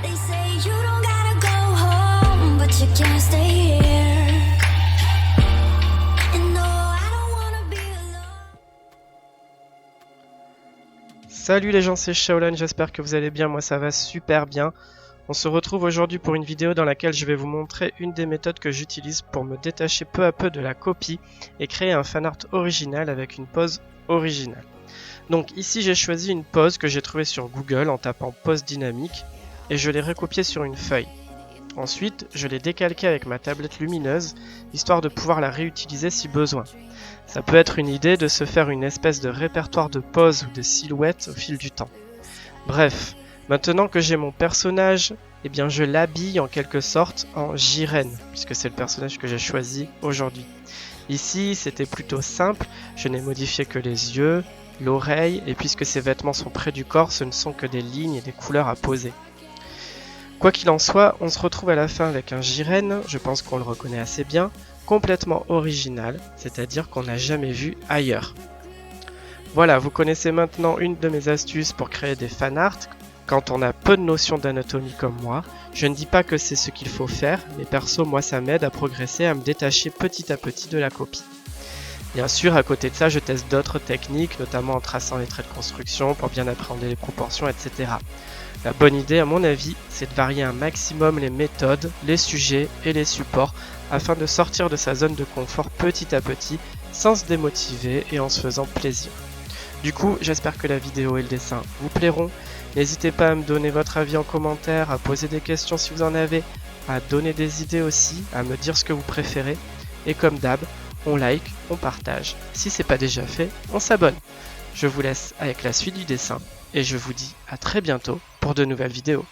They say you don't gotta go home, but you can't stay here. And no, I don't wanna be alone. Salut les gens, c'est Shaolin, j'espère que vous allez bien, moi ça va super bien. On se retrouve aujourd'hui pour une vidéo dans laquelle je vais vous montrer une des méthodes que j'utilise pour me détacher peu à peu de la copie et créer un fanart original avec une pose originale. Donc ici j'ai choisi une pose que j'ai trouvée sur Google en tapant pose dynamique et je l'ai recopiée sur une feuille. Ensuite, je l'ai décalquée avec ma tablette lumineuse, histoire de pouvoir la réutiliser si besoin. Ça peut être une idée de se faire une espèce de répertoire de poses ou de silhouettes au fil du temps. Bref, maintenant que j'ai mon personnage, eh bien je l'habille en quelque sorte en Jiren, puisque c'est le personnage que j'ai choisi aujourd'hui. Ici, c'était plutôt simple, je n'ai modifié que les yeux, l'oreille, et puisque ses vêtements sont près du corps, ce ne sont que des lignes et des couleurs à poser. Quoi qu'il en soit, on se retrouve à la fin avec un Jiren, je pense qu'on le reconnaît assez bien, complètement original, c'est-à-dire qu'on n'a jamais vu ailleurs. Voilà, vous connaissez maintenant une de mes astuces pour créer des fanarts quand on a peu de notions d'anatomie comme moi. Je ne dis pas que c'est ce qu'il faut faire, mais perso, moi ça m'aide à progresser, à me détacher petit à petit de la copie. Bien sûr, à côté de ça, je teste d'autres techniques, notamment en traçant les traits de construction pour bien appréhender les proportions, etc. La bonne idée, à mon avis, c'est de varier un maximum les méthodes, les sujets et les supports afin de sortir de sa zone de confort petit à petit, sans se démotiver et en se faisant plaisir. Du coup, j'espère que la vidéo et le dessin vous plairont. N'hésitez pas à me donner votre avis en commentaire, à poser des questions si vous en avez, à donner des idées aussi, à me dire ce que vous préférez. Et comme d'hab, on like, on partage. Si c'est pas déjà fait, on s'abonne. Je vous laisse avec la suite du dessin et je vous dis à très bientôt pour de nouvelles vidéos.